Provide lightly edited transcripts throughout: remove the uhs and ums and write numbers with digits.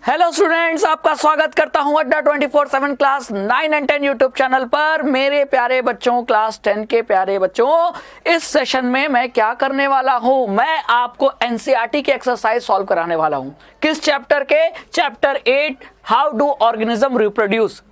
Hello students, आपका स्वागत करता हूं अड्डा 24/7 क्लास 9 एंड 10 यूट्यूब चैनल पर। मेरे प्यारे बच्चों, क्लास 10 के प्यारे बच्चों, इस सेशन में मैं क्या करने वाला हूं, मैं आपको एनसीईआरटी के एक्सरसाइज सॉल्व कराने वाला हूं। किस चैप्टर के? Chapter 8, how do organism reproduce.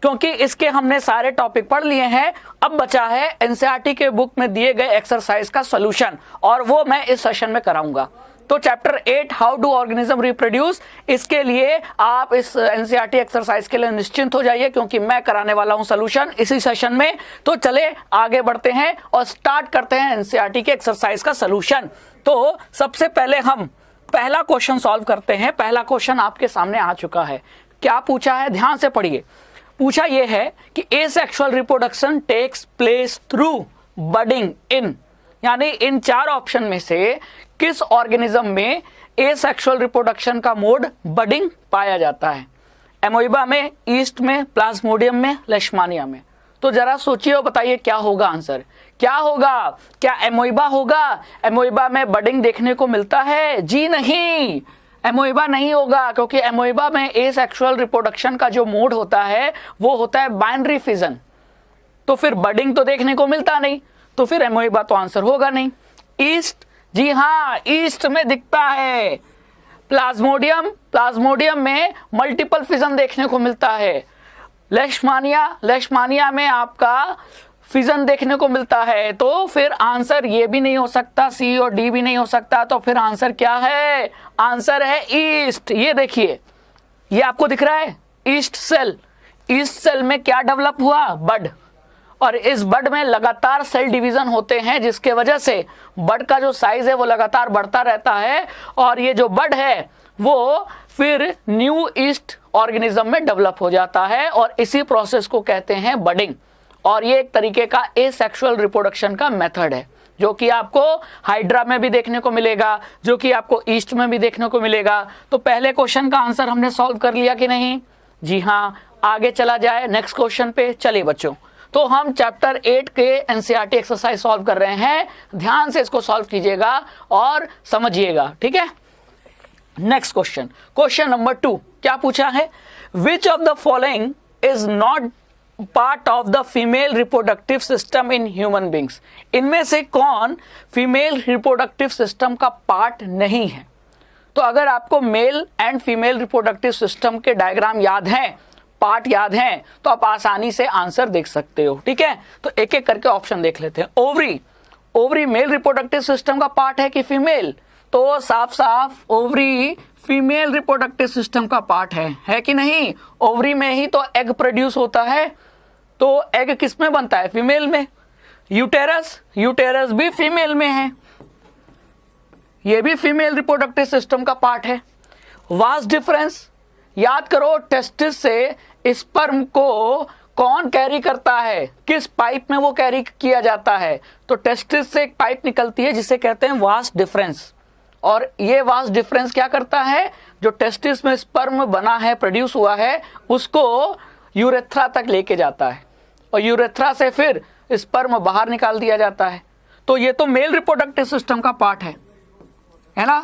क्योंकि इसके हमने सारे टॉपिक पढ़ लिए हैं, अब बचा है एनसीईआरटी के बुक में दिए गए एक्सरसाइज का सॉल्यूशन, और वो मैं इस सेशन में कराऊंगा। तो chapter 8, how do organism reproduce, इसके लिए आप इस एनसीईआरटी एक्सरसाइज के लिए निश्चिंत हो जाइए, क्योंकि मैं कराने वाला हूं सॉल्यूशन इसी सेशन में। तो चले आगे बढ़ते हैं और स्टार्ट करते हैं एनसीईआरटी के एक्सरसाइज का सॉल्यूशन। तो सबसे पहले हम पहला क्वेश्चन सॉल्व करते हैं। पहला क्वेश्चन आपके सामने आ चुका है। क्या पूछा है, ध्यान से पढ़िए। पूछा यह है कि asexual reproduction takes place through budding in, यानी इन चार ऑप्शन में से किस ऑर्गेनिज्म में एसेक्सुअल रिप्रोडक्शन का मोड बडिंग पाया जाता है? एमोइबा में, ईस्ट में, प्लाज्मोडियम में, लेशमानिया में। तो जरा सोचिए और बताइए क्या होगा आंसर। क्या होगा? क्या एमोइबा होगा? एमोइबा में बडिंग देखने को मिलता है? जी नहीं, एमोइबा नहीं होगा, क्योंकि एमोइबा में एसेक्सुअल रिप्रोडक्शन का जो मोड होता है वो होता है बाइनरी फिजन। तो फिर बडिंग तो देखने को मिलता नहीं, तो फिर एमोइबा तो आंसर होगा नहीं। ईस्ट, जी हाँ, ईस्ट में दिखता है। प्लाज्मोडियम, प्लाज्मोडियम में मल्टीपल फिजन देखने को मिलता है। लेशमानिया, लेशमानिया में आपका फिजन देखने को मिलता है। तो फिर आंसर ये भी नहीं हो सकता, सी और डी भी नहीं हो सकता। तो फिर आंसर क्या है? आंसर है ईस्ट। ये देखिए, ये आपको दिख रहा है ईस्ट सेल। ईस्ट सेल में क्या डेवलप हुआ? बड। और इस बड में लगातार सेल डिवीजन होते हैं, जिसके वजह से बड का जो साइज है वो लगातार बढ़ता रहता है, और ये जो बड है वो फिर न्यू ईस्ट ऑर्गेनिज्म में डेवलप हो जाता है, और इसी प्रोसेस को कहते हैं बडिंग। और ये एक तरीके का एसेक्सुअल रिप्रोडक्शन का मेथड है, जो कि आपको हाइड्रा में भी देखने को मिलेगा, जो कि आपको ईस्ट में भी देखने को मिलेगा। तो पहले क्वेश्चन का आंसर हमने सॉल्व कर लिया कि नहीं? जी हाँ। आगे चला जाए नेक्स्ट क्वेश्चन पे। चलिए बच्चों, तो हम चैप्टर 8 के एनसीईआरटी एक्सरसाइज सॉल्व कर रहे हैं। ध्यान से इसको सॉल्व कीजिएगा और समझिएगा, ठीक है। नेक्स्ट क्वेश्चन, क्वेश्चन नंबर 2 क्या पूछा है? Which of the following is not part of the female reproductive system in human beings. इनमें से कौन फीमेल रिप्रोडक्टिव सिस्टम का पार्ट नहीं है? तो अगर आपको male and female reproductive system के डायग्राम याद हैं, पार्ट याद हैं, तो आप आसानी से आंसर देख सकते हो, ठीक है। तो एक एक करके ऑप्शन देख लेते हैं। Ovary, ovary male reproductive system का पार्ट है कि फीमेल? तो साफ साफ ओवरी फीमेल रिप्रोडक्टिव सिस्टम का पार्ट है कि नहीं? ओवरी में ही तो एग प्रोड्यूस होता है, तो एग किस में बनता है? फीमेल में। यूटेरस, यूटेरस भी फीमेल में है, ये भी फीमेल रिप्रोडक्टिव सिस्टम का पार्ट है। वास्ट डिफरेंस, याद करो, टेस्टिस से स्पर्म को कौन कैरी करता है? किस पाइप में वो कैरी किया जाता है? तो टेस्टिस से एक पाइप निकलती है जिसे कहते हैं वास्ट डिफरेंस, और ये वास्ट डिफरेंस क्या करता है? जो टेस्टिस में स्पर्म बना है, प्रोड्यूस हुआ है, उसको यूरेथ्रा तक लेके जाता है, और यूरेथ्रा से फिर स्पर्म बाहर निकाल दिया जाता है। तो ये तो मेल रिप्रोडक्टिव सिस्टम का पार्ट है ना।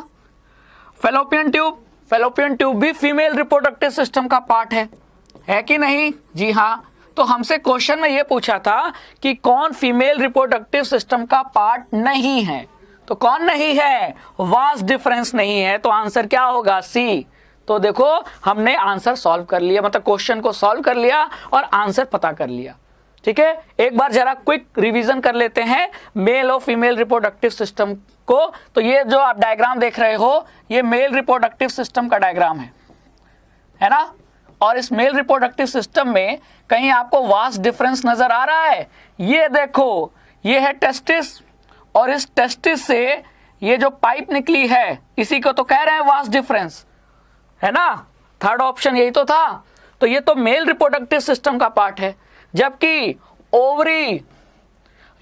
फैलोपियन ट्यूब, फैलोपियन ट्यूब भी फीमेल रिप्रोडक्टिव सिस्टम का पार्ट है कि नहीं? जी हाँ। तो हमसे क्वेश्चन में ये पूछा था कि कौन फीमेल रिप्रोडक्टिव सिस्टम का पार्ट नहीं है, तो कौन नहीं है? वास्ट डिफरेंस नहीं है। तो आंसर क्या होगा? सी। तो देखो, हमने आंसर सॉल्व कर लिया, मतलब क्वेश्चन को सॉल्व कर लिया और आंसर पता कर लिया, ठीक है। एक बार जरा क्विक रिवीजन कर लेते हैं मेल और फीमेल रिप्रोडक्टिव सिस्टम को। तो ये जो आप डायग्राम देख रहे हो, ये मेल रिप्रोडक्टिव सिस्टम का डायग्राम है ना। और इस मेल रिप्रोडक्टिव सिस्टम में कहीं आपको वास्ट डिफरेंस नजर आ रहा है? ये देखो, ये है टेस्टिस, और इस टेस्टिस से ये जो पाइप निकली है, इसी को तो कह रहे हैं वास्ट डिफरेंस, है ना। थर्ड ऑप्शन यही तो था। तो ये तो मेल रिप्रोडक्टिव सिस्टम का पार्ट है, जबकि ओवरी,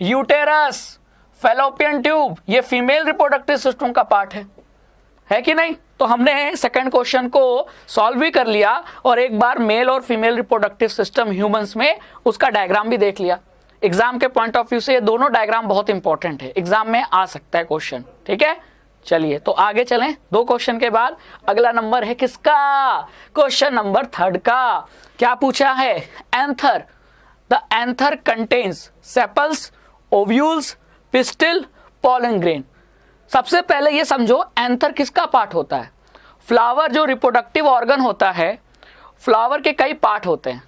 यूटेरस, फैलोपियन ट्यूब ये फीमेल रिप्रोडक्टिव सिस्टम का पार्ट है कि नहीं? तो हमने सेकंड क्वेश्चन को सॉल्व भी कर लिया, और एक बार मेल और फीमेल रिप्रोडक्टिव सिस्टम ह्यूमंस में उसका डायग्राम भी देख लिया। एग्जाम के पॉइंट ऑफ व्यू से ये दोनों डायग्राम बहुत इंपॉर्टेंट है, एग्जाम में आ सकता है क्वेश्चन, ठीक है। चलिए तो आगे चलें, 2 क्वेश्चन के बाद अगला नंबर है किसका, क्वेश्चन नंबर 3 का। क्या पूछा है, anther, the anther contains sepals, ovules, pistil, pollen grain. सबसे पहले ये समझो एंथर किसका पार्ट होता है। फ्लावर जो रिप्रोडक्टिव ऑर्गन होता है, फ्लावर के कई पार्ट होते हैं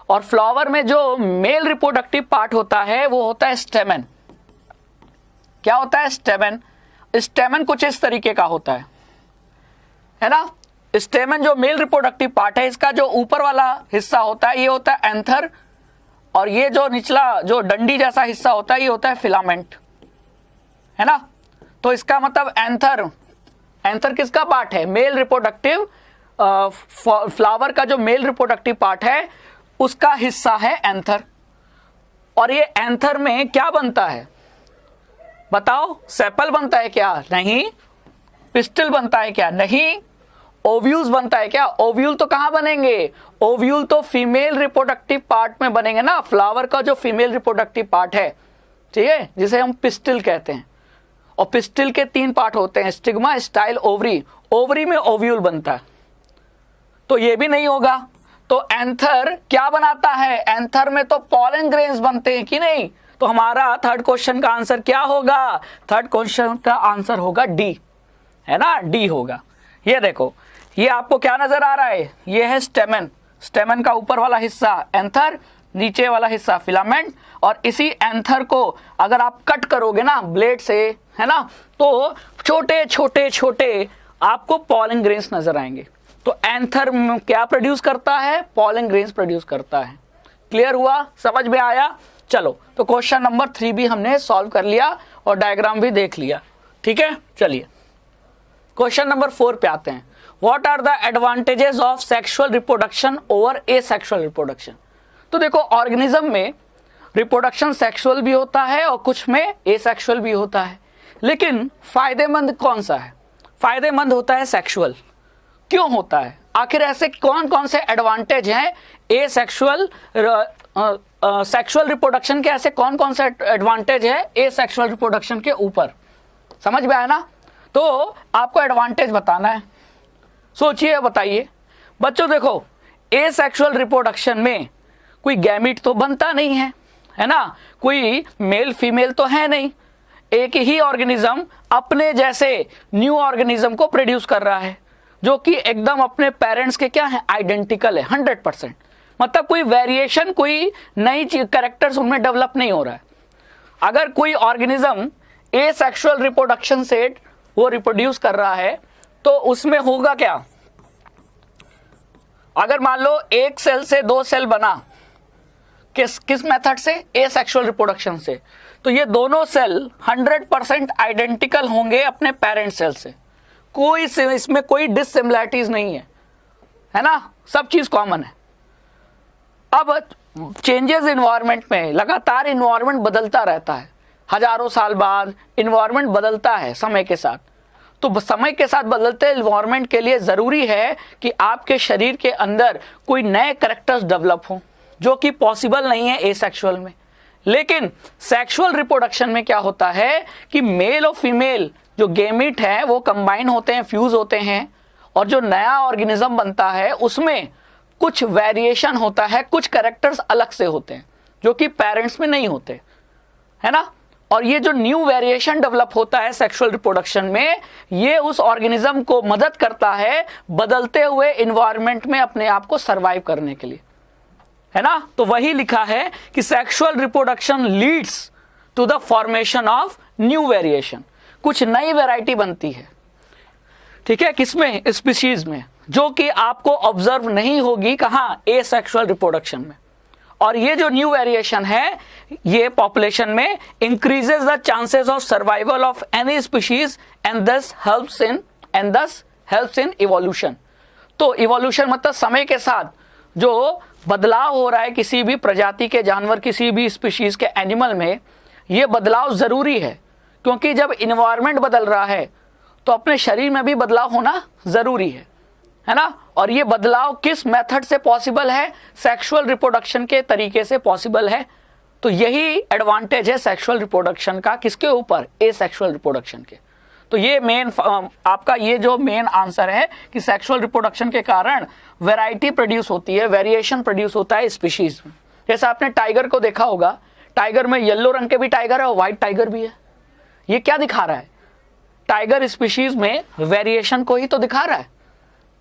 और फ्लावर में जो मेल रिप्रोडक्टिव पार्ट होता है वो होता है स्टेमन। क्या होता है, स्टेमन। स्टेमन कुछ इस तरीके का होता है ना। स्टेमन जो मेल रिप्रोडक्टिव पार्ट है, इसका जो ऊपर वाला हिस्सा होता है ये होता है एंथर, और ये जो निचला जो डंडी जैसा हिस्सा होता है ये होता है फिलामेंट, है ना। तो इसका मतलब एंथर किसका पार्ट है, मेल रिप्रोडक्टिव, फ्लावर का जो मेल रिप्रोडक्टिव पार्ट है उसका हिस्सा है एंथर। और ये एंथर में क्या बनता है बताओ, सेपल बनता है क्या, नहीं। पिस्टिल बनता है क्या, नहीं। ओव्यूल्स बनता है क्या, ओव्यूल तो कहां बनेंगे, ओव्यूल तो फीमेल रिप्रोडक्टिव पार्ट में बनेंगे ना, फ्लावर का जो फीमेल रिप्रोडक्टिव पार्ट है, ठीक है, जिसे हम पिस्टिल कहते हैं। और पिस्टिल के 3 पार्ट होते हैं, स्टिग्मा, स्टाइल, ओवरी। ओवरी में ओव्यूल बनता है, तो ये भी नहीं होगा। तो एंथर क्या बनाता है, एंथर में तो पॉलन ग्रेन्स बनते हैं कि नहीं। तो हमारा 3rd क्वेश्चन का आंसर क्या होगा, 3rd क्वेश्चन का आंसर होगा डी, है ना, डी होगा। ये देखो, ये आपको क्या नजर आ रहा है, ये है स्टेमन। स्टेमन का ऊपर वाला हिस्सा एंथर, नीचे वाला हिस्सा फिलामेंट, और इसी एंथर को अगर आप कट करोगे ना ब्लेड से, है ना, तो छोटे छोटे छोटे आपको पॉलन ग्रेन्स नजर आएंगे। तो एंथर क्या प्रोड्यूस करता है, पॉलन ग्रेन्स प्रोड्यूस करता है। क्लियर हुआ, समझ में आया। चलो तो क्वेश्चन नंबर 3 भी हमने सॉल्व कर लिया और डायग्राम भी देख लिया, ठीक है। चलिए क्वेश्चन नंबर 4 पे आते हैं। What are the advantages of sexual reproduction over asexual reproduction. तो देखो, ऑर्गेनिज्म में रिप्रोडक्शन सेक्सुअल भी होता है और कुछ में एसेक्सुअल भी होता है, लेकिन फायदेमंद कौन सा है, फायदेमंद होता है सेक्सुअल। क्यों होता है, आखिर ऐसे कौन कौन से एडवांटेज हैं एसेक्सुअल, सेक्सुअल रिप्रोडक्शन के ऐसे कौन कौन से एडवांटेज है एसेक्सुअल रिप्रोडक्शन के ऊपर, समझ में आया ना। तो आपको एडवांटेज बताना है, सोचिए, बताइए बच्चों। देखो, एसेक्सुअल रिप्रोडक्शन में कोई गैमीट तो बनता नहीं है ना, कोई मेल फीमेल तो है नहीं, एक ही ऑर्गेनिज्म अपने जैसे न्यू ऑर्गेनिज्म को प्रोड्यूस कर रहा है, जो कि एकदम अपने पेरेंट्स के क्या है, आइडेंटिकल है, 100%। मतलब कोई वेरिएशन, कोई नई कैरेक्टर्स उनमें डेवलप नहीं हो रहा है। अगर कोई ऑर्गेनिज्म एसेक्सुअल रिप्रोडक्शन से वो रिप्रोड्यूस कर रहा है तो उसमें होगा क्या, अगर मान लो एक सेल से 2 सेल बना, किस मेथड से, एसेक्सुअल रिप्रोडक्शन से, तो ये दोनों सेल 100% आइडेंटिकल होंगे अपने पेरेंट सेल से, कोई इसमें कोई डिससिमिलैरिटीज नहीं है ना, सब चीज कॉमन है। अब चेंजेस इन्वायरमेंट में, लगातार इन्वायरमेंट बदलता रहता है, हजारों साल बाद इन्वायरमेंट बदलता है समय के साथ। तो समय के साथ बदलते इन्वायरमेंट के लिए ज़रूरी है कि आपके शरीर के अंदर कोई नए कैरेक्टर्स डेवलप हों, जो कि पॉसिबल नहीं है एसेक्सुअल में। लेकिन सेक्सुअल रिप्रोडक्शन में क्या होता है कि मेल और फीमेल जो गेमीट है वो कंबाइन होते हैं, फ्यूज होते हैं, और जो नया ऑर्गेनिज्म बनता है उसमें कुछ वेरिएशन होता है, कुछ कैरेक्टर्स अलग से होते हैं जो कि पेरेंट्स में नहीं होते, है ना। और ये जो न्यू वेरिएशन डेवलप होता है सेक्सुअल रिप्रोडक्शन में, ये उस ऑर्गेनिज्म को मदद करता है बदलते हुए इन्वायरमेंट में अपने आप को सरवाइव करने के लिए, है ना। तो वही लिखा है कि sexual reproduction leads to the formation of new variation, कुछ नई वैरायटी बनती है, ठीक है, किसमें, स्पीशीज में, जो कि आपको ऑब्जर्व नहीं होगी कहां, एसेक्सुअल रिप्रोडक्शन में। और ये जो न्यू वेरिएशन है ये पॉपुलेशन में increases the chances of survival of any species and दस हेल्प्स इन इवोल्यूशन। तो इवोल्यूशन मतलब समय के साथ जो बदलाव हो रहा है किसी भी प्रजाति के जानवर, किसी भी स्पीशीज के एनिमल में, ये बदलाव जरूरी है, क्योंकि जब इन्वायरमेंट बदल रहा है तो अपने शरीर में भी बदलाव होना जरूरी है ना। और ये बदलाव किस मेथड से पॉसिबल है, सेक्सुअल रिप्रोडक्शन के तरीके से पॉसिबल है। तो यही एडवांटेज है सेक्सुअल रिप्रोडक्शन का, किसके ऊपर, एसेक्सुअल रिप्रोडक्शन के। तो ये मेन आपका ये जो मेन आंसर है कि सेक्सुअल रिप्रोडक्शन के कारण वैरायटी प्रोड्यूस होती है, वेरिएशन प्रोड्यूस होता है स्पीशीज में। जैसे आपने टाइगर को देखा होगा, टाइगर में येलो रंग के भी टाइगर है और व्हाइट टाइगर भी है। ये क्या दिखा रहा है? टाइगर स्पीशीज में वेरिएशन को ही तो दिखा रहा है।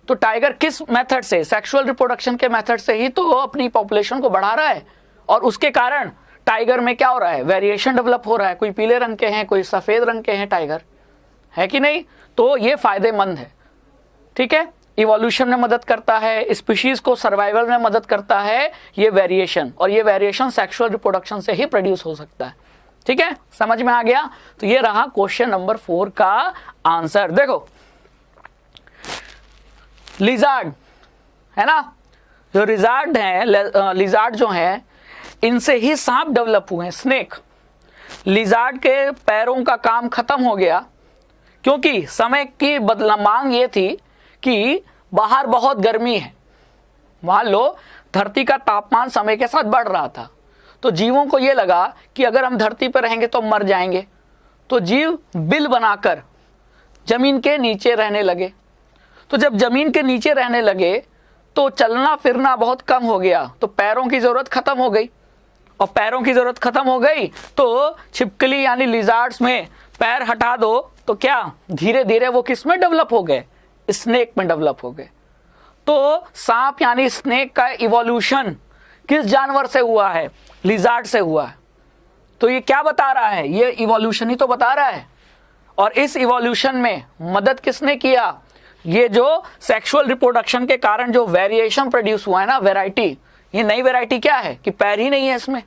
तो टाइगर किस मेथड से, सेक्सुअल रिप्रोडक्शन के मेथड से ही तो अपनी पॉपुलेशन को बढ़ा रहा है, और उसके कारण टाइगर में क्या हो रहा है? वेरिएशन डेवलप हो रहा है। कोई पीले रंग के हैं, कोई सफेद रंग के हैं टाइगर, है कि नहीं? तो ये फायदेमंद है, ठीक है। इवोल्यूशन में मदद करता है, स्पीशीज को सर्वाइवल में मदद करता है ये वेरिएशन, और ये वेरिएशन सेक्सुअल रिप्रोडक्शन से ही प्रोड्यूस हो सकता है, ठीक है। समझ में आ गया? तो ये रहा क्वेश्चन नंबर 4 का आंसर। देखो लिजार्ड है ना, जो लिजार्ड है, लिजार्ड जो है इनसे ही सांप डेवलप हुए हैं, स्नेक। लिजार्ड के पैरों का काम खत्म हो गया क्योंकि समय की मांग ये थी कि बाहर बहुत गर्मी है। मान लो धरती का तापमान समय के साथ बढ़ रहा था, तो जीवों को ये लगा कि अगर हम धरती पर रहेंगे तो मर जाएंगे, तो जीव बिल बनाकर जमीन के नीचे रहने लगे। तो जब जमीन के नीचे रहने लगे तो चलना फिरना बहुत कम हो गया, तो पैरों की जरूरत खत्म हो गई, और पैरों की जरूरत खत्म हो गई तो छिपकली यानी लिजार्ड्स में पैर हटा दो तो क्या धीरे धीरे वो किस में डेवलप हो गए? स्नेक में डेवलप हो गए। तो सांप यानी स्नेक का इवोल्यूशन किस जानवर से हुआ है? लिजार्ड से हुआ है। तो ये क्या बता रहा है? ये इवोल्यूशन ही तो बता रहा है। और इस इवोल्यूशन में मदद किसने किया? ये जो सेक्सुअल रिप्रोडक्शन के कारण जो वेरिएशन प्रोड्यूस हुआ है ना, वैरायटी, ये नई वैरायटी क्या है कि पैर ही नहीं है इसमें,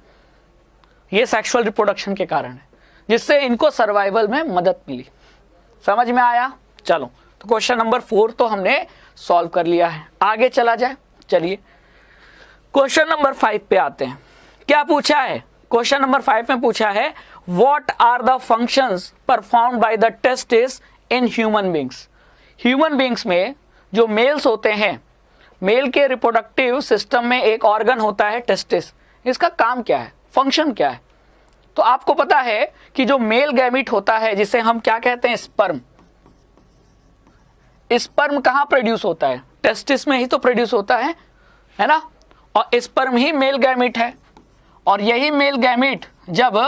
ये सेक्सुअल रिप्रोडक्शन के कारण है, जिससे इनको सर्वाइवल में मदद मिली। समझ में आया? चलो, तो क्वेश्चन नंबर 4 तो हमने सॉल्व कर लिया है। आगे चला जाए, चलिए क्वेश्चन नंबर 5 पे आते हैं। क्या पूछा है? क्वेश्चन नंबर 5 में पूछा है what are the functions performed by the testis in human beings. Human beings में जो मेल्स होते हैं, मेल के रिप्रोडक्टिव सिस्टम में एक ऑर्गन होता है टेस्टिस। इसका काम क्या है, फंक्शन क्या है? तो आपको पता है कि जो मेल गैमीट होता है, जिसे हम क्या कहते हैं, स्पर्म। स्पर्म कहाँ प्रोड्यूस होता है? टेस्टिस में ही तो प्रोड्यूस होता है ना। और स्पर्म ही मेल गैमीट है, और यही मेल गैमीट जब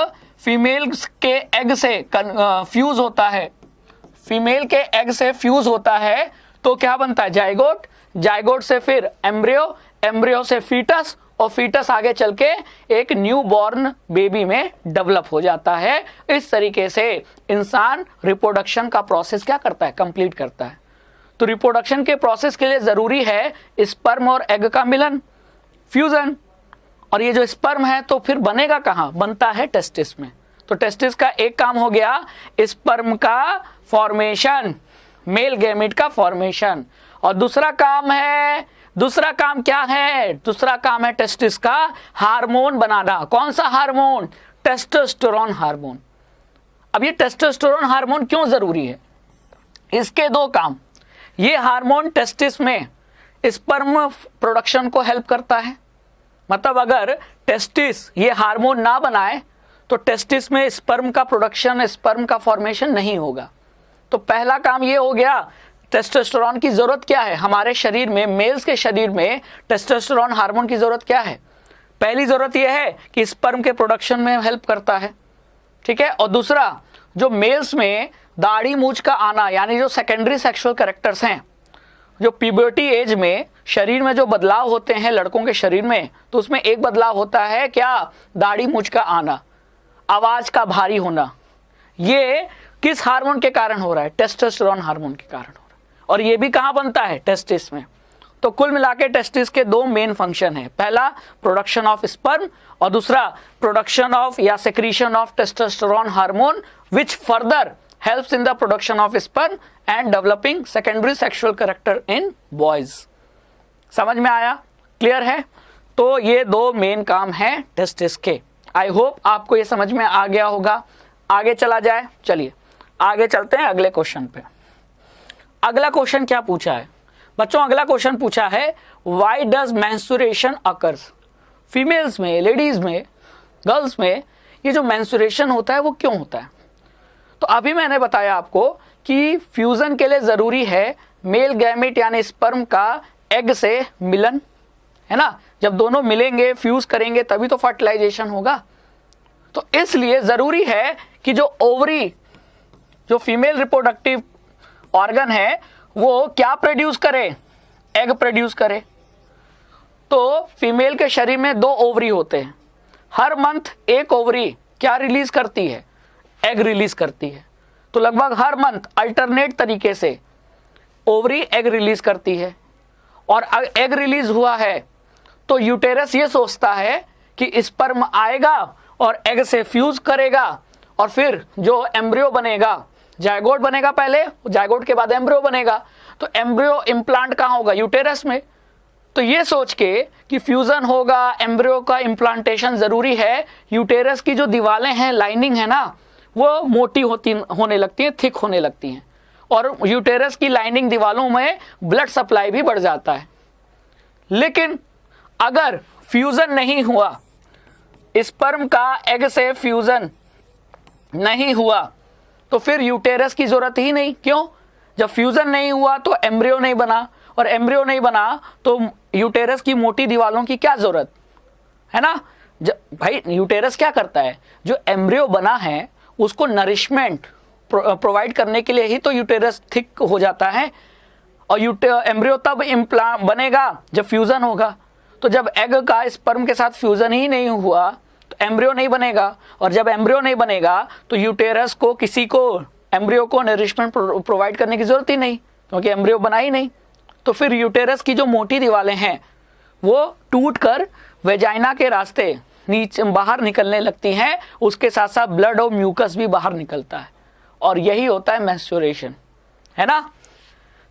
फीमेल के एग से फ्यूज होता है, फीमेल के एग से फ्यूज होता है तो क्या बनता है? जाइगोट। जाइगोट से फिर एम्ब्रियो, एम्ब्रियो से फीटस, और फीटस आगे चल के एक न्यू बॉर्न बेबी में डेवलप हो जाता है। इस तरीके से इंसान रिप्रोडक्शन का प्रोसेस क्या करता है? कंप्लीट करता है। तो रिप्रोडक्शन के प्रोसेस के लिए जरूरी है स्पर्म और एग का मिलन, फ्यूजन। और ये जो स्पर्म है तो फिर बनेगा कहाँ? बनता है टेस्टिस में। तो टेस्टिस का एक काम हो गया स्पर्म का फॉर्मेशन, मेल गैमीट का फॉर्मेशन, और दूसरा काम क्या है? दूसरा काम है टेस्टिस का हार्मोन बनाना। कौन सा हार्मोन? Testosterone hormone. अब ये टेस्टोस्टेरोन हार्मोन क्यों जरूरी है? इसके 2 काम। ये हार्मोन टेस्टिस में स्पर्म प्रोडक्शन को हेल्प करता है, मतलब अगर टेस्टिस ये हार्मोन ना बनाए तो टेस्टिस में स्पर्म का प्रोडक्शन, स्पर्म का फॉर्मेशन नहीं होगा। तो पहला काम ये हो गया। टेस्टोस्टेरोन की जरूरत क्या है हमारे शरीर में? मेल्स के शरीर में टेस्टोस्टेरोन हार्मोन की जरूरत क्या है? पहली जरूरत यह है कि स्पर्म के प्रोडक्शन में हेल्प करता है, ठीक है। और दूसरा, जो मेल्स में दाढ़ी मूंछ का आना, यानी जो सेकेंडरी सेक्सुअल कैरेक्टर्स हैं, जो प्यूबर्टी एज में शरीर में जो बदलाव होते हैं लड़कों के शरीर में, तो उसमें एक बदलाव होता है क्या? दाढ़ी मूंछ का आना, आवाज का भारी होना। ये किस हार्मोन के कारण हो रहा है? टेस्टोस्टेरोन हार्मोन के कारण हो रहा है। और ये भी कहाँ बनता है? टेस्टिस में। तो कुल मिलाके टेस्टिस के 2 मेन फंक्शन है। पहला प्रोडक्शन ऑफ स्पर्म, और दूसरा प्रोडक्शन ऑफ या secretion of testosterone hormone which further helps in the production of sperm and developing secondary sexual character in boys। समझ में आया? क्लियर है? तो ये 2 मेन काम हैं टेस्टिस के। आई होप आपको ये समझ में आ गया होगा। आगे चला जाए, चलिए आगे चलते हैं अगले क्वेश्चन पे। अगला क्वेश्चन क्या पूछा है बच्चों? अगला क्वेश्चन पूछा है why does menstruation occurs. Females में, लेडीज में, गर्ल्स में ये जो मेंस्ट्रुएशन होता है वो क्यों होता है? तो अभी मैंने बताया आपको कि फ्यूजन के लिए जरूरी है मेल गैमेट यानी स्पर्म का एग से मिलन, है ना। जब दोनों मिलेंगे फ्यूज करेंगे तभी तो फर्टिलाइजेशन होगा। तो इसलिए जरूरी है कि जो ओवरी, जो फीमेल रिप्रोडक्टिव ऑर्गन है, वो क्या प्रोड्यूस करे, एग प्रोड्यूस करे। तो फीमेल के शरीर में 2 ओवरी होते हैं, हर मंथ एक ओवरी क्या रिलीज करती है, एग रिलीज करती है। तो लगभग हर मंथ अल्टरनेट तरीके से ओवरी एग रिलीज करती है। और एग रिलीज हुआ है तो यूटेरस ये सोचता है कि स्पर्म आएगा और एग से फ्यूज करेगा और फिर जो एम्ब्रियो बनेगा, जायगोट बनेगा पहले, जायगोट के बाद एम्ब्रियो बनेगा। तो एम्ब्रियो इम्प्लांट कहाँ होगा, यूटेरस में। तो ये सोच के कि फ्यूजन होगा, एम्ब्रियो का इम्प्लांटेशन जरूरी है, यूटेरस की जो दीवारें हैं, लाइनिंग है ना, वो मोटी होने लगती हैं, थिक होने लगती हैं। और यूटेरस की लाइनिंग दीवारों में ब्लड सप्लाई भी बढ़ जाता है। लेकिन अगर फ्यूजन नहीं हुआ, स्पर्म का एग से फ्यूजन नहीं हुआ, तो फिर यूटेरस की जरूरत ही नहीं। क्यों? जब फ्यूजन नहीं हुआ तो एम्ब्रियो नहीं बना, और एम्ब्रियो नहीं बना तो यूटेरस की मोटी दीवारों की क्या जरूरत है ना। भाई यूटेरस क्या करता है, जो एम्ब्रियो बना है उसको नरिशमेंट प्रोवाइड करने के लिए ही तो यूटेरस थिक हो जाता है। और एम्ब्रियो तब इम्प्लांट बनेगा जब फ्यूजन होगा। तो जब एग का स्पर्म के साथ फ्यूजन ही नहीं हुआ तो एम्ब्रियो नहीं बनेगा, और जब एम्ब्रियो नहीं बनेगा तो यूटेरस को किसी को एम्ब्रियो को नरिशमेंट प्रोवाइड करने की जरूरत ही नहीं, क्योंकि एम्ब्रियो बना ही नहीं। तो फिर यूटेरस की जो मोटी दीवारें हैं वो टूटकर वेजाइना के रास्ते नीचे बाहर निकलने लगती हैं, उसके साथ साथ ब्लड और म्यूकस भी बाहर निकलता है, और यही होता है मेंस्ट्रुएशन, है ना।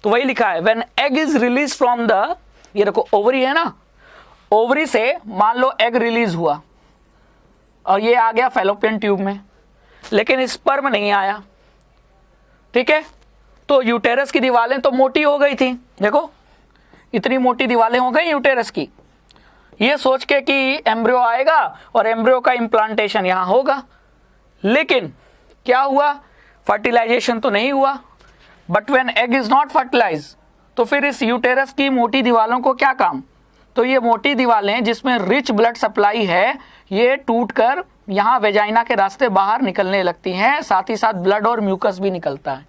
तो वही लिखा है, when egg is release from the, ये देखो ओवरी है ना, ओवरी से मान लो एग रिलीज हुआ और ये आ गया फैलोपियन ट्यूब में, लेकिन स्पर्म नहीं आया, ठीक है। तो यूटेरस की दीवारें तो मोटी हो गई थी, देखो इतनी मोटी दीवारें हो गई यूटेरस की, ये सोच के कि एम्ब्रियो आएगा और एम्ब्रियो का इम्प्लांटेशन यहाँ होगा। लेकिन क्या हुआ, फर्टिलाइजेशन तो नहीं हुआ। But when egg is not fertilise, तो फिर इस यूटेरस की मोटी दीवारों को क्या काम, तो ये मोटी दीवारें जिसमें रिच ब्लड सप्लाई है, ये टूटकर यहाँ वेजाइना के रास्ते बाहर निकलने लगती हैं, साथ ही साथ ब्लड और म्यूकस भी निकलता है,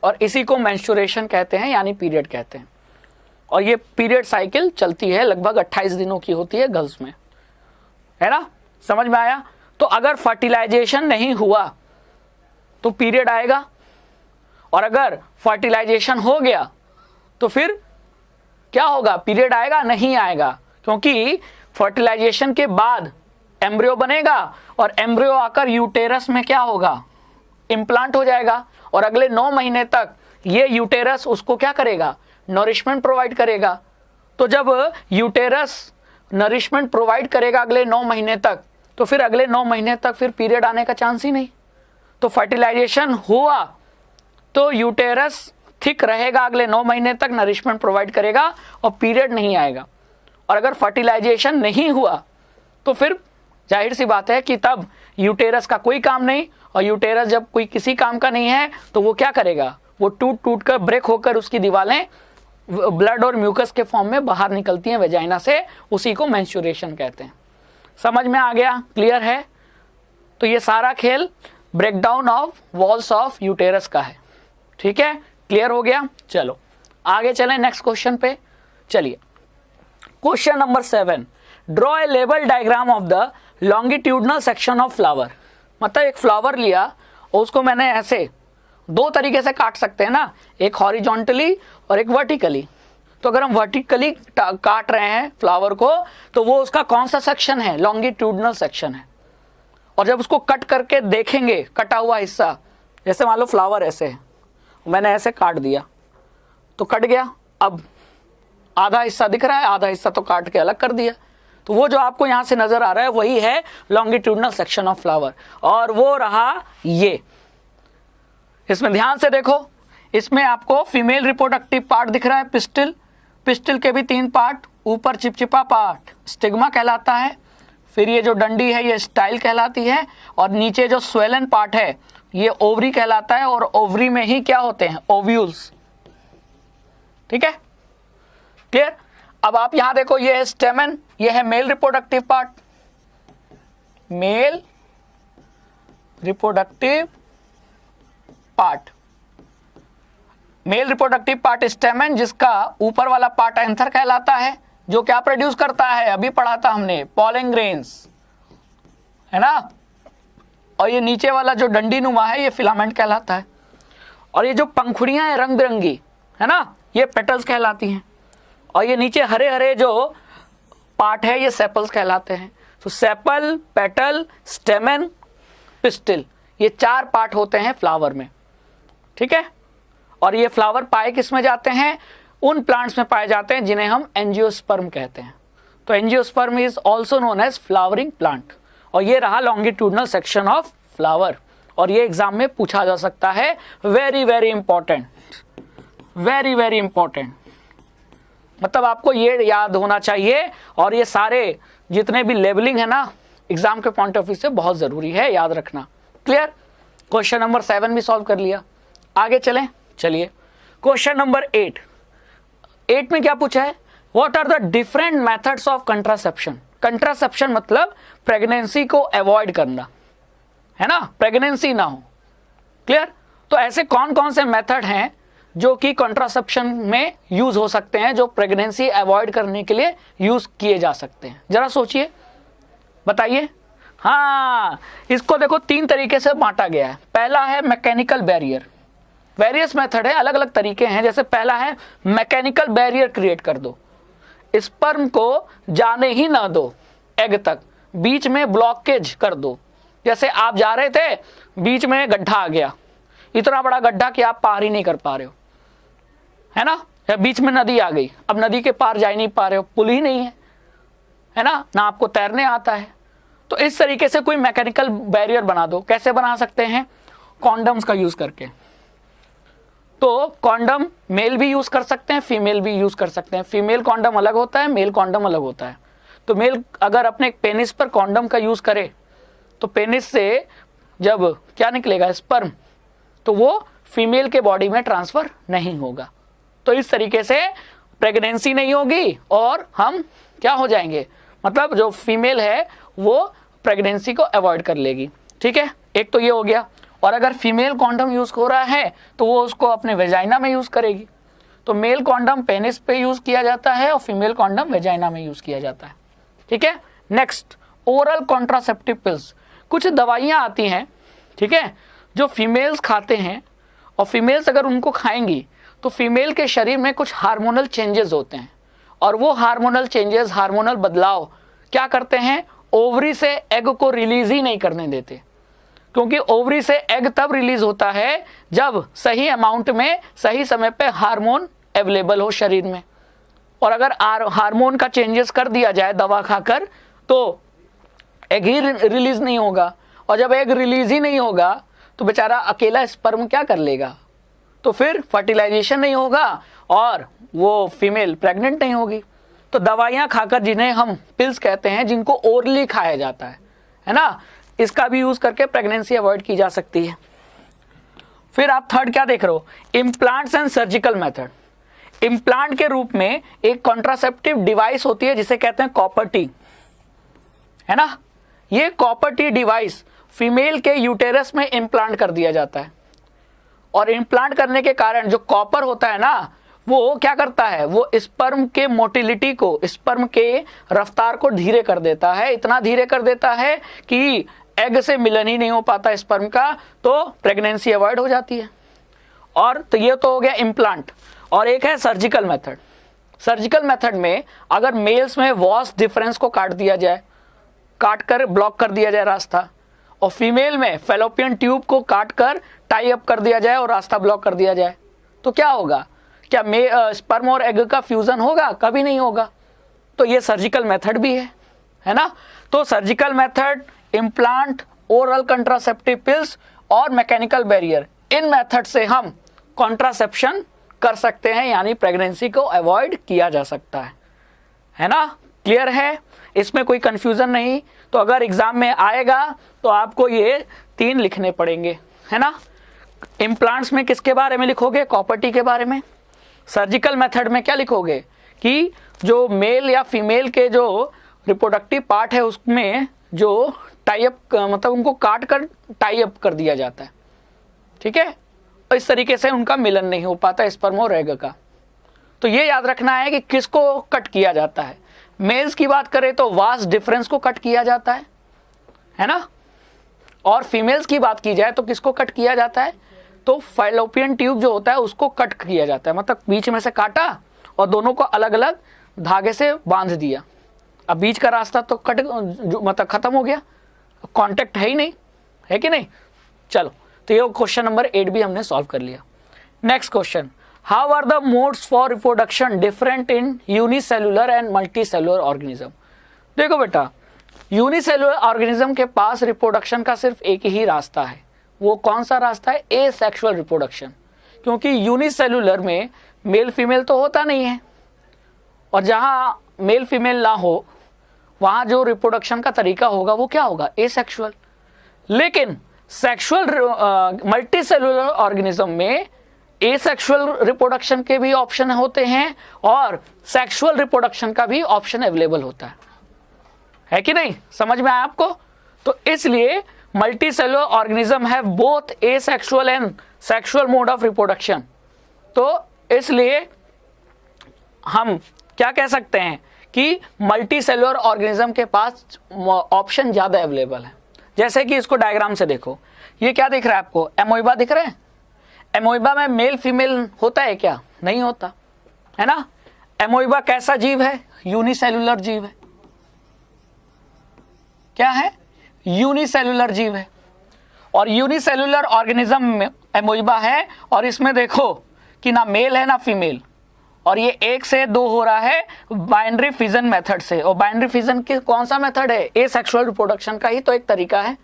और इसी को मेंस्ट्रुएशन कहते हैं, यानी पीरियड कहते हैं। और ये पीरियड साइकिल चलती है, लगभग 28 दिनों की होती है गर्ल्स में, है ना, समझ में आया। तो अगर फर्टिलाइजेशन नहीं हुआ तो पीरियड आएगा, और अगर फर्टिलाइजेशन हो गया तो फिर क्या होगा, पीरियड आएगा नहीं आएगा, क्योंकि फर्टिलाइजेशन के बाद एम्ब्रियो बनेगा और एम्ब्रियो आकर यूटेरस में क्या होगा, इम्प्लांट हो जाएगा, और अगले 9 महीने तक ये यूटेरस उसको क्या करेगा, नरिशमेंट प्रोवाइड करेगा। तो जब यूटेरस नरिशमेंट प्रोवाइड करेगा अगले 9 महीने तक, तो फिर अगले 9 महीने तक फिर पीरियड आने का चांस ही नहीं। तो फर्टिलाइजेशन हुआ तो यूटेरस थिक रहेगा, अगले 9 महीने तक नरिशमेंट प्रोवाइड करेगा और पीरियड नहीं आएगा। और अगर फर्टिलाइजेशन नहीं हुआ तो फिर जाहिर सी बात है कि तब यूटेरस का कोई काम नहीं, और यूटेरस जब कोई किसी काम का नहीं है तो वो क्या करेगा, वो टूट टूट कर ब्रेक होकर उसकी दीवारें ब्लड और म्यूकस के फॉर्म में बाहर निकलती हैं वेजाइना से, उसी को मेंस्ट्रुएशन कहते हैं। समझ में आ गया, क्लियर है। तो ये सारा खेल breakdown of walls of uterus का है, ठीक है, क्लियर हो गया। चलो आगे चलें नेक्स्ट क्वेश्चन पे। चलिए question number 7, draw a level diagram of the longitudinal section of flower. मतलब एक फ्लावर लिया और उसको मैंने ऐसे 2 तरीके से काट सकते हैं ना, एक हॉरिजॉन्टली और एक वर्टिकली। तो अगर हम वर्टिकली काट रहे हैं फ्लावर को तो वो उसका कौन सा सेक्शन है, लॉन्गिट्यूडनल सेक्शन है। और जब उसको कट करके देखेंगे कटा हुआ हिस्सा, जैसे मान लो फ्लावर ऐसे है, मैंने ऐसे काट दिया तो कट गया, अब आधा हिस्सा दिख रहा है, आधा हिस्सा तो काट के अलग कर दिया, तो वो जो आपको यहाँ से नजर आ रहा है वही है लॉन्गिट्यूडनल सेक्शन ऑफ फ्लावर। और वो रहा ये, इसमें ध्यान से देखो, इसमें आपको फीमेल रिप्रोडक्टिव पार्ट दिख रहा है, पिस्टिल, पिस्टिल के भी 3 पार्ट, ऊपर चिपचिपा पार्ट स्टिग्मा कहलाता है, फिर ये जो डंडी है ये स्टाइल कहलाती है, और नीचे जो स्वेलन पार्ट है ये ओवरी कहलाता है और ओवरी में ही क्या होते हैं, ओव्यूल्स। ठीक है, क्लियर। अब आप यहां देखो, ये है स्टेमन, ये है male reproductive part, male reproductive part, male reproductive part स्टेमन, जिसका ऊपर वाला पार्ट एंथर कहलाता है, जो क्या प्रोड्यूस करता है, अभी पढ़ा था हमने, पॉलन ग्रेन्स, है ना। और ये नीचे वाला जो डंडी नुमा है ये फिलामेंट कहलाता है। और ये जो पंखुड़ियां हैं रंग बिरंगी, है ना, ये पेटल्स कहलाती हैं। और ये नीचे हरे हरे जो पार्ट है ये सेपल्स कहलाते हैं। तो सेपल, पेटल, स्टेमन, पिस्टिल, ये 4 पार्ट होते हैं फ्लावर में। ठीक है, और ये फ्लावर पाए किस में जाते हैं, उन प्लांट्स में पाए जाते हैं जिन्हें हम एंजियोस्पर्म कहते हैं। तो angiosperm is also known as flowering plant. और ये रहा लॉन्गिट्यूडनल सेक्शन ऑफ फ्लावर, और ये एग्जाम में पूछा जा सकता है। Very very important, very very important, मतलब आपको ये याद होना चाहिए। और ये सारे जितने भी लेबलिंग है ना, एग्जाम के पॉइंट ऑफ व्यू से बहुत जरूरी है, याद रखना। क्लियर। क्वेश्चन नंबर 7 भी सॉल्व कर लिया, आगे चलें। चलिए क्वेश्चन नंबर 8 में क्या पूछा है, what are the different methods of contraception. Contraception मतलब प्रेगनेंसी को अवॉइड करना, है ना, प्रेगनेंसी ना हो। क्लियर। तो ऐसे कौन कौन से मेथड हैं जो कि कंट्रासेप्शन में यूज हो सकते हैं, जो प्रेगनेंसी अवॉइड करने के लिए यूज किए जा सकते हैं, जरा सोचिए, बताइए। हाँ, इसको देखो 3 तरीके से बांटा गया है। पहला है मैकेनिकल बैरियर, वेरियस मेथड है, अलग अलग तरीके हैं। जैसे पहला है मैकेनिकल बैरियर क्रिएट कर दो, स्पर्म को जाने ही ना दो एग तक, बीच में ब्लॉकेज कर दो। जैसे आप जा रहे थे, बीच में गड्ढा आ गया, इतना बड़ा गड्ढा कि आप पार ही नहीं कर पा रहे हो, है ना, या बीच में नदी आ गई, अब नदी के पार जा ही नहीं पा रहे हो, पुल ही नहीं है ना, ना आपको तैरने आता है। तो इस तरीके से कोई मैकेनिकल बैरियर बना दो। कैसे बना सकते हैं, कॉन्डम्स का यूज करके। तो कॉन्डम मेल भी यूज कर सकते हैं, फीमेल भी यूज कर सकते हैं। फीमेल कॉन्डम अलग होता है, मेल कॉन्डम अलग होता है। तो मेल अगर अपने पेनिस पर कॉन्डम का यूज करे तो पेनिस से जब क्या निकलेगा, स्पर्म, तो वो फीमेल के बॉडी में ट्रांसफर नहीं होगा। तो इस तरीके से प्रेगनेंसी नहीं होगी और हम क्या हो जाएंगे, मतलब जो फीमेल है वो प्रेगनेंसी को अवॉइड कर लेगी। ठीक है, एक तो ये हो गया। और अगर फीमेल कॉन्डम यूज हो रहा है तो वो उसको अपने वेजाइना में यूज करेगी। तो मेल कॉन्डम पेनिस पे यूज किया जाता है और फीमेल कॉन्डम वेजाइना में यूज किया जाता है। ठीक है, नेक्स्ट ओरल कॉन्ट्रासेप्टिव पिल्स। कुछ दवाइयाँ आती हैं, ठीक है, जो फीमेल्स खाते हैं, और फीमेल्स अगर उनको खाएंगी तो फीमेल के शरीर में कुछ हार्मोनल चेंजेस होते हैं, और वो हार्मोनल चेंजेस, हार्मोनल बदलाव क्या करते हैं, ओवरी से एग को रिलीज ही नहीं करने देते। क्योंकि ओवरी से एग तब रिलीज होता है जब सही अमाउंट में, सही समय पे हार्मोन अवेलेबल हो शरीर में। और अगर हार्मोन का चेंजेस कर दिया जाए दवा खाकर तो एग ही रिलीज नहीं होगा, और जब एग रिलीज ही नहीं होगा तो बेचारा अकेला स्पर्म क्या कर लेगा, तो फिर फर्टिलाइजेशन नहीं होगा और वो फीमेल प्रेग्नेंट नहीं होगी। तो दवाइयाँ खाकर, जिन्हें हम पिल्स कहते हैं, जिनको ओरली खाया जाता है ना, इसका भी यूज करके प्रेगनेंसी अवॉइड की जा सकती है। फिर आप थर्ड क्या देख रहे हो, implants and surgical method. Implant के रूप में एक कॉन्ट्रासेप्टिव डिवाइस होती है जिसे कहते हैं कॉपर टी, है ना। ये कॉपर टी डिवाइस फीमेल के यूटेरस में इम्प्लांट कर दिया जाता है, और इम्प्लांट करने के कारण जो कॉपर होता है ना, वो क्या करता है, वो स्पर्म के मोटिलिटी को, स्पर्म के रफ्तार को धीरे कर देता है। इतना धीरे कर देता है कि एग से मिलन ही नहीं हो पाता स्पर्म का, तो प्रेगनेंसी अवॉइड हो जाती है। और तो ये तो हो गया इम्प्लांट। और एक है सर्जिकल मेथड। सर्जिकल मेथड में अगर मेल्स में वॉस डिफरेंस को काट दिया जाए, काट कर ब्लॉक कर दिया जाए रास्ता, और फीमेल में फेलोपियन ट्यूब को काट कर टाई अप कर दिया जाए और रास्ता ब्लॉक कर दिया जाए, तो क्या होगा, क्या स्पर्म और एग का फ्यूजन होगा, कभी नहीं होगा। तो ये सर्जिकल मेथड भी है ना। तो surgical method, implant, oral contraceptive pills और मैकेनिकल बैरियर, इन मेथड से हम कॉन्ट्रासेप्शन कर सकते हैं, यानी प्रेगनेंसी को अवॉइड किया जा सकता है ना। क्लियर है, इसमें कोई कंफ्यूजन नहीं। तो अगर एग्जाम में आएगा तो आपको ये 3 लिखने पड़ेंगे, है ना। इम्प्लांट्स में किसके बारे में लिखोगे, कॉपर्टी के बारे में। सर्जिकल मेथड में क्या लिखोगे कि जो मेल या फीमेल के जो रिप्रोडक्टिव पार्ट है उसमें जो टाइप मतलब उनको काट कर टाइप कर दिया जाता है, ठीक है। और इस तरीके से उनका मिलन नहीं हो पाता स्पर्म और एग का। तो ये याद रखना है कि किसको कट किया जाता है। मेल्स की बात करें तो वास डिफरेंस को कट किया जाता है ना। और फीमेल्स की बात की जाए तो किसको कट किया जाता है, तो फैलोपियन ट्यूब जो होता है उसको कट किया जाता है, मतलब बीच में से काटा और दोनों को अलग अलग धागे से बांध दिया। अब बीच का रास्ता तो कट मतलब खत्म हो गया, कांटेक्ट है ही नहीं, है कि नहीं। चलो, तो ये क्वेश्चन नंबर 8 भी हमने सॉल्व कर लिया। Next question, how are the modes for reproduction different in unicellular and multicellular organism. देखो बेटा, यूनिसेलुलर ऑर्गेनिज्म के पास रिप्रोडक्शन का सिर्फ एक ही रास्ता है। वो कौन सा रास्ता है, एसेक्सुअल रिप्रोडक्शन। क्योंकि यूनिसेलुलर में मेल फीमेल तो होता नहीं है, और जहां मेल फीमेल ना हो वहां जो रिप्रोडक्शन का तरीका होगा वो क्या होगा, एसेक्सुअल। लेकिन सेक्सुअल मल्टीसेलुलर ऑर्गेनिज्म में एसेक्सुअल रिप्रोडक्शन के भी ऑप्शन होते हैं और सेक्सुअल रिप्रोडक्शन का भी ऑप्शन अवेलेबल होता है कि नहीं, समझ में आया आपको। तो इसलिए multicellular organism have both asexual and sexual mode of reproduction. तो इसलिए हम क्या कह सकते हैं कि मल्टीसेलुलर ऑर्गेनिज्म के पास ऑप्शन ज्यादा अवेलेबल है। जैसे कि इसको डायग्राम से देखो, ये क्या दिख रहा है आपको, एमोइबा दिख रहा है। एमोइबा में मेल फीमेल होता है क्या, नहीं होता, है ना। एमोइबा कैसा जीव है, यूनिसेलुलर जीव है। क्या है, यूनिसेलुलर जीव है। और यूनिसेलुलर ऑर्गेनिज्म में एमोइबा है, और इसमें देखो कि ना मेल है ना फीमेल, और ये 1 से 2 हो रहा है बाइनरी फिजन मेथड से। और बाइनरी फिजन की कौन सा मेथड है, एसेक्सुअल रिप्रोडक्शन का ही तो एक तरीका है।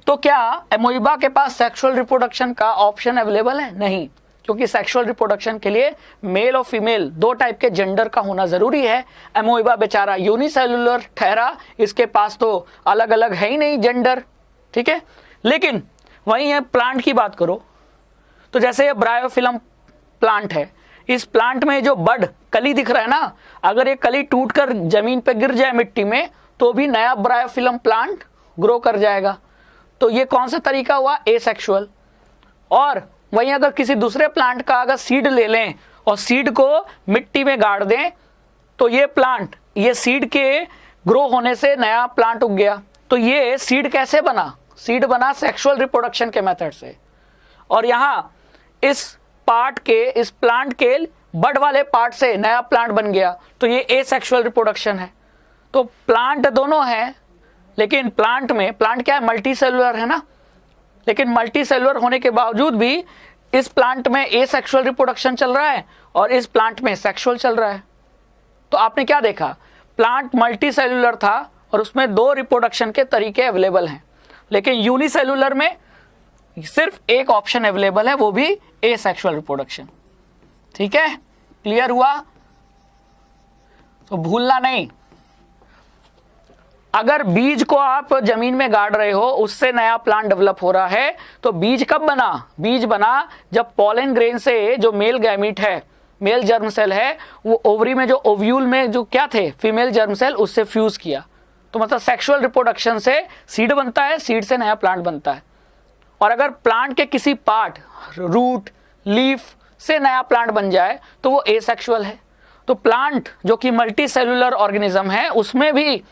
तो क्या एमोइबा के पास सेक्सुअल रिप्रोडक्शन का ऑप्शन अवेलेबल है, नहीं, क्योंकि सेक्सुअल रिप्रोडक्शन के लिए मेल और फीमेल 2 टाइप के जेंडर का होना जरूरी है। एमोइबा बेचारा यूनिसेलुलर ठहरा, इसके पास तो अलग अलग है ही नहीं जेंडर, ठीक है। लेकिन वहीं है प्लांट की बात करो तो जैसे ये ब्रायोफिलम प्लांट है, इस प्लांट में जो बड कली दिख रहा है ना, अगर ये कली टूटकर जमीन पे गिर जाए मिट्टी में तो भी नया ब्रायोफिलम प्लांट ग्रो कर जाएगा। तो ये कौन सा तरीका हुआ, एसेक्सुअल। और वहीं अगर किसी दूसरे प्लांट का अगर सीड ले लें और सीड को मिट्टी में गाड़ दें तो ये प्लांट, ये सीड के ग्रो होने से नया प्लांट उग गया। तो ये सीड कैसे बना, सीड बना सेक्सुअल रिप्रोडक्शन के मेथड से। और यहां इस पार्ट के, इस प्लांट के बड वाले पार्ट से नया प्लांट बन गया, तो ये एसेक्सुअल रिप्रोडक्शन है। तो प्लांट दोनों है, लेकिन प्लांट में, प्लांट क्या है, मल्टी सेलुलर है ना, लेकिन मल्टी सेलुलर होने के बावजूद भी इस प्लांट में एसेक्सुअल रिप्रोडक्शन चल रहा है और इस प्लांट में सेक्सुअल चल रहा है। तो आपने क्या देखा, प्लांट मल्टी सेलुलर था और उसमें 2 रिप्रोडक्शन के तरीके अवेलेबल हैं, लेकिन यूनिसेलुलर में सिर्फ एक ऑप्शन अवेलेबल है, वो भी एसेक्सुअल रिप्रोडक्शन। ठीक है, क्लियर हुआ, तो भूलना नहीं। अगर बीज को आप जमीन में गाड़ रहे हो, उससे नया प्लांट डेवलप हो रहा है, तो बीज कब बना, बीज बना जब पॉलन ग्रेन से जो मेल गैमीट है, मेल जर्म सेल है, वो ओवरी में जो ओव्यूल में जो क्या थे, फीमेल जर्म सेल, उससे फ्यूज किया। तो मतलब सेक्सुअल रिप्रोडक्शन से सीड बनता है, सीड से नया प्लांट बनता है। और अगर प्लांट के किसी पार्ट, रूट, लीफ से नया प्लांट बन जाए तो वो एसेक्सुअल है। तो प्लांट जो कि मल्टी सेलुलर ऑर्गेनिज्म है, उसमें भी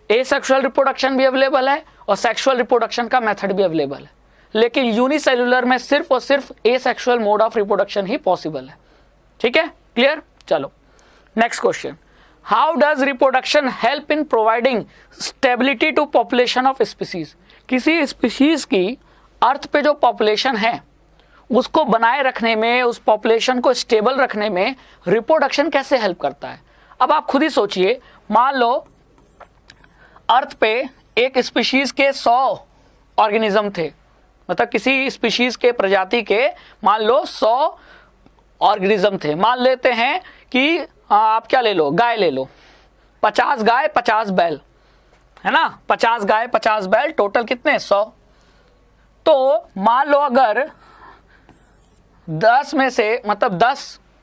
एसेक्सुअल रिप्रोडक्शन भी अवेलेबल है और सेक्सुअल रिप्रोडक्शन का मेथड भी अवेलेबल है, लेकिन यूनिसेलुलर में सिर्फ और सिर्फ एसेक्सुअल मोड ऑफ रिप्रोडक्शन ही पॉसिबल है। ठीक है, क्लियर। चलो next question, how does reproduction help in providing stability to population of species. किसी स्पीसीज की अर्थ पे जो पॉपुलेशन है उसको बनाए रखने में, उस पॉपुलेशन को स्टेबल रखने में रिप्रोडक्शन कैसे हेल्प करता है। अब आप खुद ही सोचिए, मान लो अर्थ पे एक स्पीशीज के 100 ऑर्गेनिज्म थे, मतलब किसी स्पीशीज के प्रजाति के मान लो 100 ऑर्गेनिज्म थे। मान लेते हैं कि आप क्या ले लो, गाय ले लो, 50 गाय 50 बैल, है ना, 50 गाय 50 बैल, टोटल कितने, 100। तो मान लो अगर 10 में से मतलब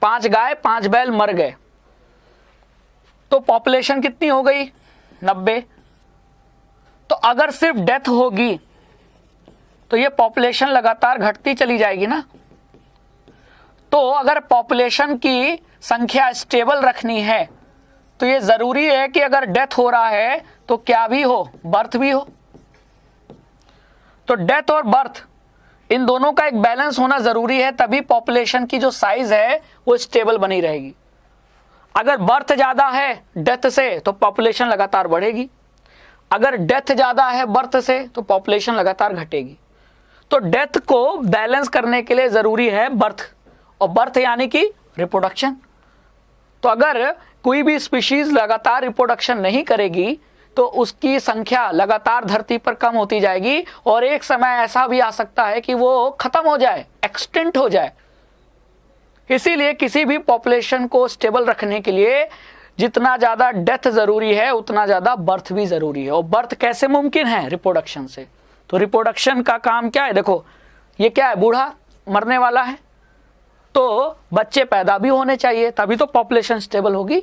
5 गाय 5 बैल मर गए तो पॉपुलेशन कितनी हो गई? 90। तो अगर सिर्फ डेथ होगी तो ये पॉपुलेशन लगातार घटती चली जाएगी ना। तो अगर पॉपुलेशन की संख्या स्टेबल रखनी है तो ये जरूरी है कि अगर डेथ हो रहा है तो क्या भी हो, बर्थ भी हो। तो डेथ और बर्थ इन दोनों का एक बैलेंस होना जरूरी है, तभी पॉपुलेशन की जो साइज है वो स्टेबल बनी रहेगी। अगर बर्थ ज्यादा है डेथ से तो पॉपुलेशन लगातार बढ़ेगी, अगर डेथ ज्यादा है बर्थ से तो पॉपुलेशन लगातार घटेगी। तो डेथ को बैलेंस करने के लिए जरूरी है बर्थ, और बर्थ यानी कि रिप्रोडक्शन। तो अगर कोई भी स्पीशीज लगातार रिप्रोडक्शन नहीं करेगी तो उसकी संख्या लगातार धरती पर कम होती जाएगी, और एक समय ऐसा भी आ सकता है कि वो खत्म हो जाए, एक्सटिंक्ट हो जाए। इसीलिए किसी भी पॉपुलेशन को स्टेबल रखने के लिए जितना ज्यादा डेथ जरूरी है उतना ज्यादा बर्थ भी जरूरी है। और बर्थ कैसे मुमकिन है? रिप्रोडक्शन से। तो रिप्रोडक्शन का काम क्या है? देखो ये क्या है, बूढ़ा मरने वाला है तो बच्चे पैदा भी होने चाहिए, तभी तो पॉपुलेशन स्टेबल होगी।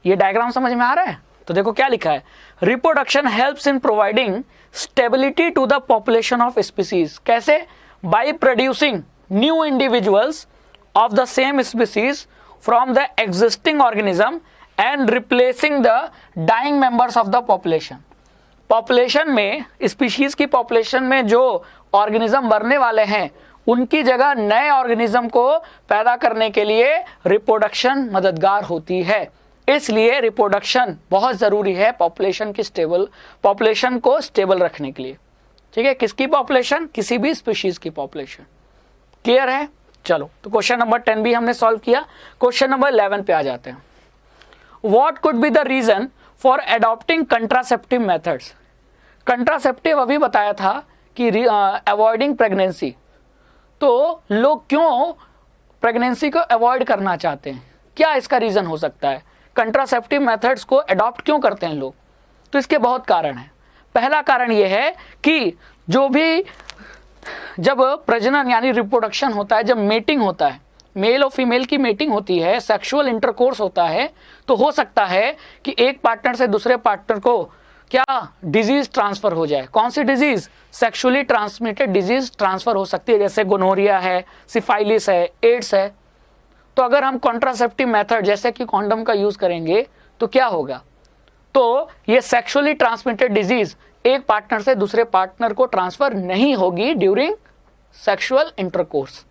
ये डायग्राम समझ में आ रहा है? तो देखो क्या लिखा है, reproduction helps in providing stability to the population of species. कैसे? By producing new individuals of the same species from the existing organism and replacing the dying members of the population. Population में, species की population में जो organism मरने वाले हैं उनकी जगह नए ऑर्गेनिज्म को पैदा करने के लिए रिप्रोडक्शन मददगार होती है। इसलिए रिप्रोडक्शन बहुत जरूरी है पॉपुलेशन को स्टेबल रखने के लिए। ठीक है, किसकी पॉपुलेशन? किसी भी स्पीशीज की पॉपुलेशन। क्लियर है? चलो, तो क्वेश्चन नंबर 10 भी हमने सॉल्व किया। क्वेश्चन नंबर 11 पे आ जाते हैं। What could be the reason for adopting contraceptive methods? Contraceptive अभी बताया था कि अवॉइडिंग प्रेगनेंसी। तो लोग क्यों प्रेगनेंसी को अवॉइड करना चाहते हैं? क्या इसका रीजन हो सकता है? कंट्रासेप्टिव मेथड्स को अडॉप्ट क्यों करते हैं लोग? तो इसके बहुत कारण हैं। पहला कारण यह है कि जो भी जब प्रजनन यानी रिप्रोडक्शन होता है, जब मेटिंग होता है, मेल और फीमेल की मेटिंग होती है, सेक्सुअल इंटरकोर्स होता है, तो हो सकता है कि एक पार्टनर से दूसरे पार्टनर को क्या डिजीज ट्रांसफर हो जाए। कौन सी disease? Sexually transmitted disease transfer हो सकती है, जैसे गोनोरिया है, सिफाइलिस है, एड्स है। तो अगर हम कॉन्ट्रासेप्टिव मेथड जैसे कि कॉन्डम का यूज करेंगे तो क्या होगा? तो ये सेक्सुअली ट्रांसमिटेड डिजीज एक पार्टनर से दूसरे पार्टनर को ट्रांसफर नहीं होगी ड्यूरिंग सेक्सुअल इंटरकोर्स,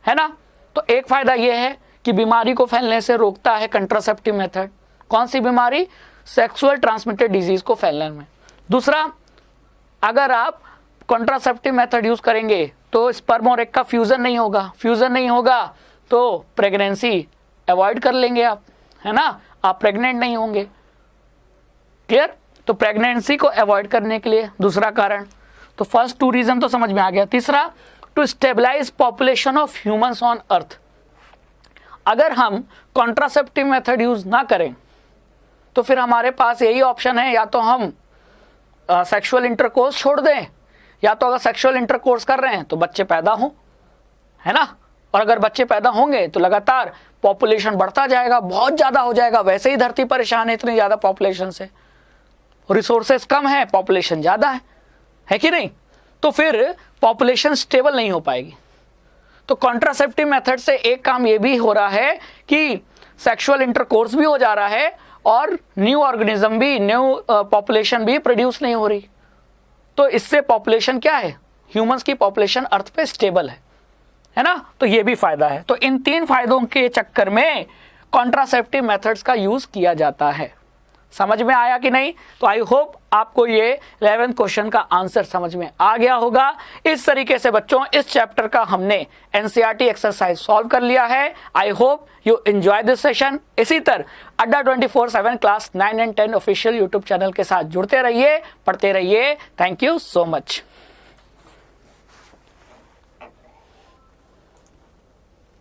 है ना। तो एक फायदा यह है कि बीमारी को फैलने से रोकता है कंट्रासेप्टिव मेथड। कौन सी बीमारी? सेक्सुअल ट्रांसमिटेड डिजीज को फैलने में। दूसरा, अगर आप कॉन्ट्रासेप्टिव मेथड यूज करेंगे तो स्पर्म और एग का फ्यूजन नहीं होगा। फ्यूजन नहीं होगा तो प्रेगनेंसी अवॉइड कर लेंगे आप, है ना, आप प्रेग्नेंट नहीं होंगे। क्लियर? तो प्रेगनेंसी को अवॉइड करने के लिए दूसरा कारण। तो फर्स्ट 2 रीजन तो समझ में आ गया। तीसरा, to stabilise population of humans on earth. अगर हम कॉन्ट्रासेप्टिव मेथड यूज ना करें तो फिर हमारे पास यही ऑप्शन है, या तो हम सेक्सुअल इंटरकोर्स छोड़ दें, या तो अगर सेक्सुअल इंटरकोर्स कर रहे हैं तो बच्चे पैदा हों, है ना। और अगर बच्चे पैदा होंगे तो लगातार पॉपुलेशन बढ़ता जाएगा, बहुत ज्यादा हो जाएगा। वैसे ही धरती परेशान है इतनी ज्यादा पॉपुलेशन से, रिसोर्सेस कम है, पॉपुलेशन ज्यादा है कि नहीं। तो फिर पॉपुलेशन स्टेबल नहीं हो पाएगी। तो कॉन्ट्रासेप्टिव मेथड से एक काम ये भी हो रहा है कि सेक्सुअल इंटरकोर्स भी हो जा रहा है और न्यू ऑर्गेनिज्म भी, न्यू पॉपुलेशन भी प्रोड्यूस नहीं हो रही। तो इससे पॉपुलेशन क्या है? ह्यूमंस की पॉपुलेशन अर्थ पे स्टेबल है ना। तो ये भी फायदा है। तो इन 3 फायदों के चक्कर में कॉन्ट्रासेप्टिव मेथड्स का यूज किया जाता है। समझ में आया कि नहीं? तो आई होप आपको ये 11th क्वेश्चन का आंसर समझ में आ गया होगा। इस तरीके से बच्चों इस चैप्टर का हमने एनसीईआरटी एक्सरसाइज सॉल्व कर लिया है। I hope you enjoy this session. इसी तरह अड्डा 24/7 class 9 and 10 official YouTube channel के साथ जुड़ते रहिए, पढ़ते रहिए। Thank you so much.